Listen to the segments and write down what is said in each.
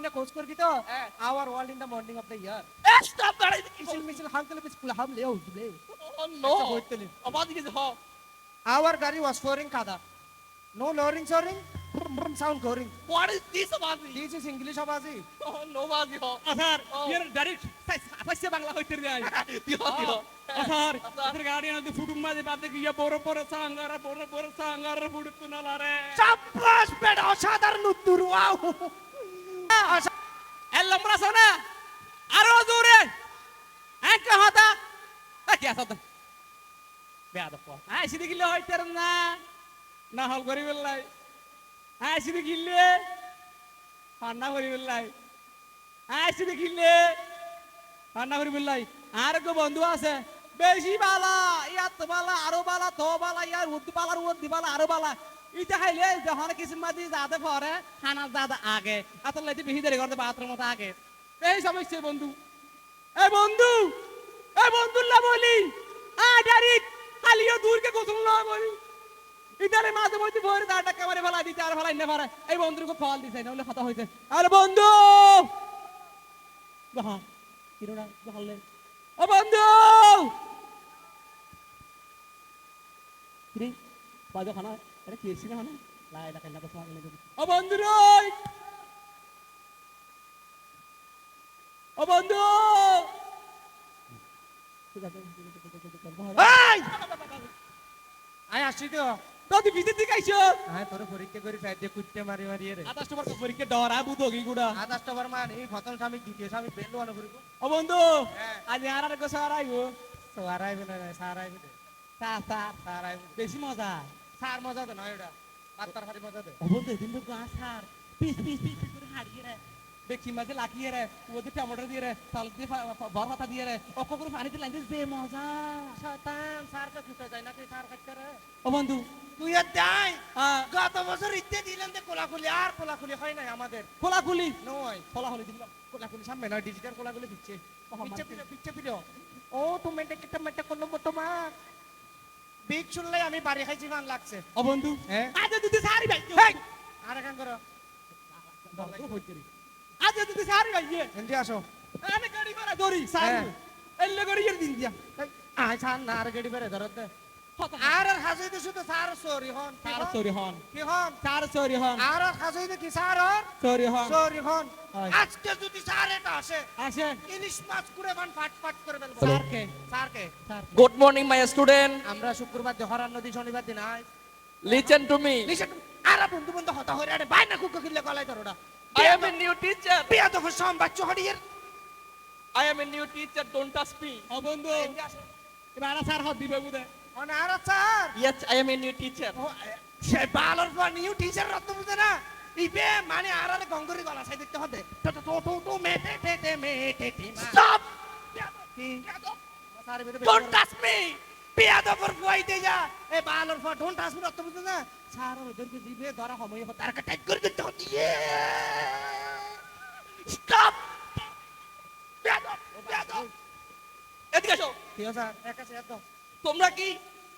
দিনে কোর্স করবি তো our world in the morning of the year stop গাড়ি মিছিল মিছিল হামকলে বিচ কুলা হাম লেও জুলে ও নো আবাদ কি হ আওয়ার গাড়ি ওয়াজ ফলোইং কাদা নো লোরিং সোরিং সাউন্ড গোরিং হোয়াট ইজ দিস আবাদি দিস ইজ ইংলিশ আবাজি ও নো বাজি হ স্যার ইয়ার ডাইরেক্ট সাইসে বাংলা হইতে রে দিও দিও স্যার এর গাড়ি না ফুটুম মাঝে বাদে কি বড় বড় সাঙ্গারা ফুটু না লারে চাপাস বেটা অসাধারণ উত্তর ওয়াও এল লম্বা সোনা আরো জোরে এক হাতা কি আসা বেয়াদ পা সিদি গিলে হইতে না না হল করি বেলাই সিদি গিলে পান্না করি বেলাই সিদি গিলে পান্না করি বেলাই আর গো বন্ধু আছে বেশি বালা ইয়াত বালা আরো বালা তো বালা ইয়ার উদ্দি বালার উদ্দি বালা আরো বালা ইটা খাইলে যখন কিছু মাদি যাতে পরে খানা যাতে আগে আসলে এটি বেশি দেরি করতে বাথরুম মতো আগে এই সমস্যা বন্ধু এই বন্ধু লা বলি ডাইরেক্ট খালিও দূরকে গোসল না বলি ইদারে মাঝে মধ্যে ভরে দাঁড়টা কামারে ফেলা দিতে আর ফেলাই না পারে এই বন্ধুকে ফল দিছে নাহলে কথা হইছে আরে বন্ধু বাহা কিরোড়া বললে ও বন্ধু কিরে বাজো খানা আরে কি এসি না খানা লাই লা কাইলা কথা বলে ও বন্ধু রই ও বন্ধু এই আই আসছি তো তুই ভিতর দিকে আইছো হ্যাঁ তোর পরীক্ষা করে ফের দিয়ে কুটতে মারি মারি রে আদাস তোমার পরীক্ষা ডরা বুঝো কি গুড়া আদাস টাবার মান এই প্রথম স্বামী দ্বিতীয় স্বামী বেলু আনো করিব ও বন্ধু আজ আর আর গোসা আইবো সারাই বিনা সারাই বিনা সারাই বেশি মজা সার মজা তো নয় ওটা পাত্তার খালি মজা দে ও বন্ধু দিন তো সার পিস করে হারিয়ে রে বেকি মাঝে লাকিয়ে রে ওতে টমেটো দিয়ে রে তাল দিয়ে বড় পাতা দিয়ে রে অক করে পানিতে লাইতে যে মজা শয়তান সার কা খুঁজে যায় না তুই সার খাইতে রে ও বন্ধু তুই আর দাই গত বছর ইতে দিলেন যে কোলাকুলি আর কোলাকুলি হয় নাই আমাদের খোলাখুলি নয় খোলাখুলি দিলাম কোলাকুলি সামনে নয় ডিজিটাল কোলাকুলি দিচ্ছে পিচ্ছে পিড়ো ও তুমি এটা মেটে কোনো মতো মা বিগ শুনলে আমি বাড়ি খাইছি মান লাগছে ও বন্ধু হ্যাঁ আজ তুই সারি ভাই হেই আর কাম করো আজ তুই সারি ভাই এন্ডি আসো আমি গাড়ি ভাড়া ধরি সারি এল্লে করে দিন দিয়া আয় ছান না আর গাড়ি বেরে ধরত দে আর আর হাসি দিছো তো সার সরি হন সার সরি হন কি হন সার সরি হন আর আর হাসি দি কি সার আর সরি হন সরি হন হয়। আজকে যদি সার এটা আসে আসে ইলিশ মাছ করে বান ফাট ফাট করে ফেলবো সারকে সারকে গুড মর্নিং মাই স্টুডেন্ট আমরা শুক্রবার জহরান নদী শনিবার দিন আয় লিসেন টু মি লিসেন আর বন্ধু বন্ধু হতা হরে আরে বাইনা কুকু কিলে গলায় ধরোডা I am a new teacher বিয়া তো ফসাম বাচ্চা হড়িয়ের I am a new teacher don't touch me ও বন্ধু এবার সার হাত দিবে বুদে অনে আর sir yes I am a new teacher সে বালর পর নিউ টিচার রত বুঝে না ইবে মানে আর আরে গঙ্গরি গলা সাই দেখতে হবে তো তো তো তো মেটে টেটে মেটে টিমা স্টপ কি স্যার বেরে ডোন্ট টাচ মি বিয়া তো পর ফুয়াইতে যা এ বালর পর ডোন্ট টাচ মি রত বুঝে না স্যার ওদেরকে দিবে ধরা সময় হবে তার টাইট করে দিতে হবে স্টপ এদিকে আসো কি স্যার একা স্যার তো তোমরা কি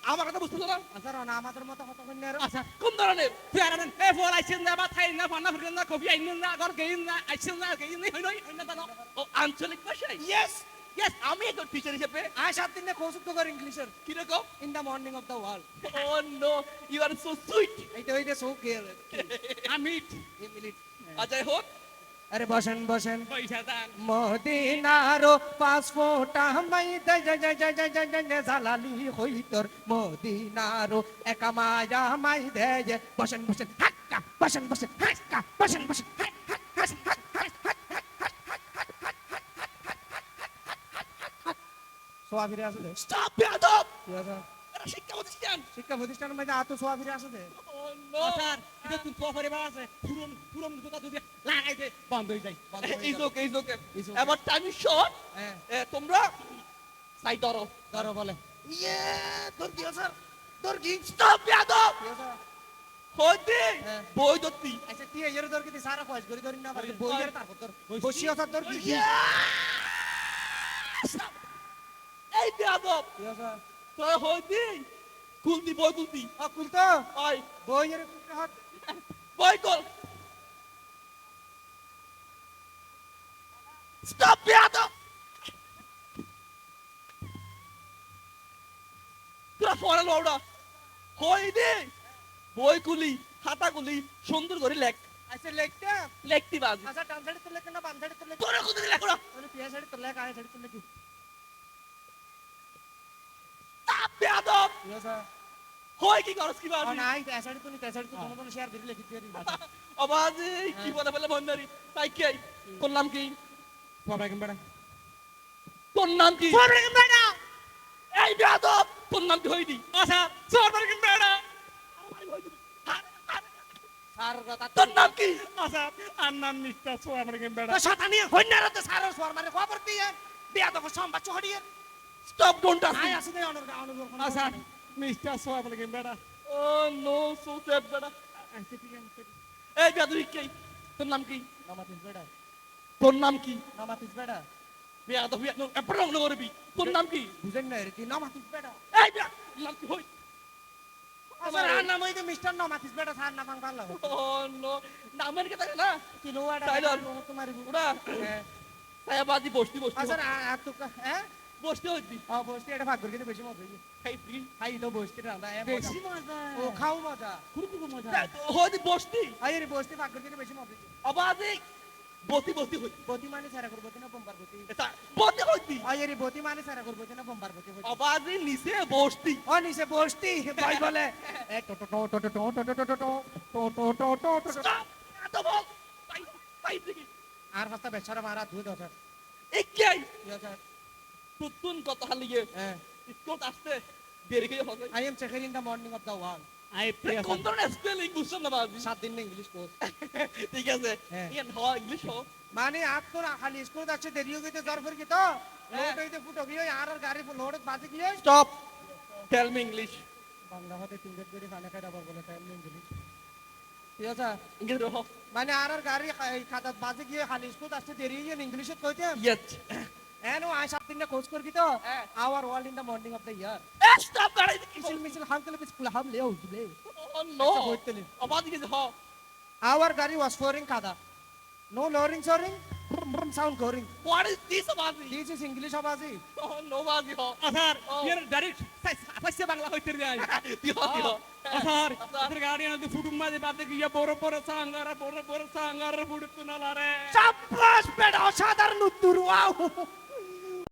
আমার কথা বুঝতেছো না স্যার না আমাদের মতো হত কন্যা আচ্ছা কোন ধরনের তুই আর এ ফল আইছেন না বা থাই না ফান্না ফুরেন না কফি আইছেন না আগর গেইন না আইছেন না গেইন না হইনই হইন না জানো ও আঞ্চলিক ভাষায় ইয়েস ইয়েস আমি একজন টিচার হিসেবে আয় 7 দিনে কৌতুক কর ইংলিশের কি রকম in the morning of the world oh no you are so sweet এইটা ওইটা সো গেল আমি মিনিট আচ্ছা হোক আরে বসেন বসেন পয়সা দান মদিনারো পাসপোর্ট আমাই দে জয় জয় জয় জয় জয় জয় জালালি হই তোর মদিনারো একা মায়া মাই দে যে বসেন বসেন হাক্কা বসেন বসেন হাক্কা বসেন বসেন সোয়া ফিরে আসে দে স্টপ বেয়াদব কি আছে এটা শিক্ষা প্রতিষ্ঠান শিক্ষা প্রতিষ্ঠানের মধ্যে আতো সোয়া ফিরে আসে দে ও নো স্যার এটা তুই তো পরিবার আছে পুরন পুরন দুটা যদি লাগাই দে বন্ধ হয়ে যায় is okay is okay It's okay. এবার টাইম ইজ শর্ট হ্যাঁ তোমরা সাইড ধরো ধরো বলে ইয়ে তোর কি স্যার তোর কি স্টপ বেয়াদব কি আছে হইতে হ্যাঁ। বই ধরতি আচ্ছা তুই এর দর কি সারা পয়সা করে ধরি না পারি বইয়ের তারপর তোর বসি আছে তোর কি এই বেয়াদব কি আছে তোর হইতে কুলতি বই কুলতি কুল তো ওই বইয়ের হাত বই কল স্টপ বেয়াদব তোরা পড়া লওড়া হই দে বই কুলি খাতা কুলি সুন্দর করে লেখ আচ্ছা লেখটা লেখতি বাজ আচ্ছা ডান সাইডে তো লেখ না বাম সাইডে তো লেখ তোরা কোথায় লেখ না মানে পিয়া সাইডে তো লেখ আয় সাইডে তো লেখ তাপ বেয়াদব ইয়া স্যার হই কি করস কি ও বাজি নাই পিয়া সাইডে তো নি পিয়া সাইডে তো কোনো শেয়ার দিলে লিখি দিই আবাজে কি বলে বলে বন্দারি তাই কি তোর নাম কি প্রবলেম বেড়া তোর নাম কি প্রবলেম বেড়া এই বেয়াদব তোর নাম কি হইদি আচ্ছা সরবার কিন্তু বেড়া স্যার কথা তোর নাম কি আচ্ছা আর নাম মিস্টার সোয়াবার কিন্তু বেড়া তো শতানি হইনার তো স্যার সর মানে খবর দিয়ে বেয়াদব সম্বাদ চহড়িয়ে স্টপ ডোন্ট টাচ আয় আসে দে অনর আচ্ছা মিস্টার সোয়াবার কিন্তু বেড়া ও নো সো স্যাড বেটা আচ্ছা ঠিক আছে এই বেয়াদব কি তোর নাম কি নামাতিস বেড়া তোর নাম কি নামাতিস বেড়া বেয়াদব বেয়াদব এপড় রং করবি তোর নাম কি বুঝেন না রে নামাতিস বেড়া এই বেয়াদব নাম কি হই স্যার আর নাম হইতে মিস্টার নামাতিস বেড়া স্যার নাম ভালো ও নো নামের কে থাকে না কিলো আড়া টাইলার। তোমার ওরা তাই বাজি বসতি বসতি স্যার আর তো হ্যাঁ বসতি হইবি ও বসতে এটা ভাগ করে বেশি মজা হইছে খাই তুই খাই তো বসতে রান্দা বেশি মজা ও খাও মজা খুব মজা হইদি বসতি আই রে বসতে ভাগ করে বেশি মজা হইছে আবাজে বসতি বসতি হই বতি মানে সারা করব না বোম্বার বতি এটা বসতি হইতি আই রে বতি মানে সারা করব না বোম্বার বতি আবাজে নিচে বসতি ও নিচে বসতি ভাই বলে এ টো টো টো টো টো টো টো টো টো টো টো টো টো স্টপ এত বল তাই তাই দেখি আর হস্তা বেচারা মারা দুই দশার এই কি ইয়া স্যার তুতুন কত হালিয়ে হ্যাঁ স্কুল আসতে দেরি করে হবে I am checking in the morning of the world I pray কোন ধরনের স্পেলিং বুঝছেন না বাজি 7 দিন ইংলিশ কোর্স ঠিক আছে হ্যাঁ। ইয়ান হয় ইংলিশ হো মানে আপ তো না খালি স্কুল যাচ্ছে দেরি হয়ে গেছে জ্বর ফির কি তো লোড হইতে ফুটো গিয়ে আর গাড়ি লোড বাজে গিয়ে stop tell me English Bangla হতে তিন গেট করে খানা খাইটা বলে টাইম নেই ইংলিশ ঠিক আছে ইংলিশ হো মানে আর গাড়ি খাতা বাজে গিয়ে খালি স্কুল আসছে দেরি হয়ে ইংলিশে কইতে ইয়েট এনো আই 7 দিন কোর্স করি তো হ্যাঁ। Our world in the morning of the year stop গাড়ি মিছিল মিছিল হামতলে বিস্কুল হাম লেও জুলে ও নো আচ্ছা, হইতেলি। আবাজ কি হো Our gari was flooring kada. No lowering, soaring, brum, brum, sound going. What is this আবাজ This is English abazi. Oh no বাজি হো আসার ও। ইয়ার ডাইরেক্ট সাইসে বাংলা হইতে যায় দিও দিও আসার আসার। ইধর গাড়ি না ফুটুম মাঝে বাদে গিয়া বড় সাঙ্গারা বড় সাঙ্গারা ফুটুত না রে Chapas peda অসাধারণ উত্তর wow.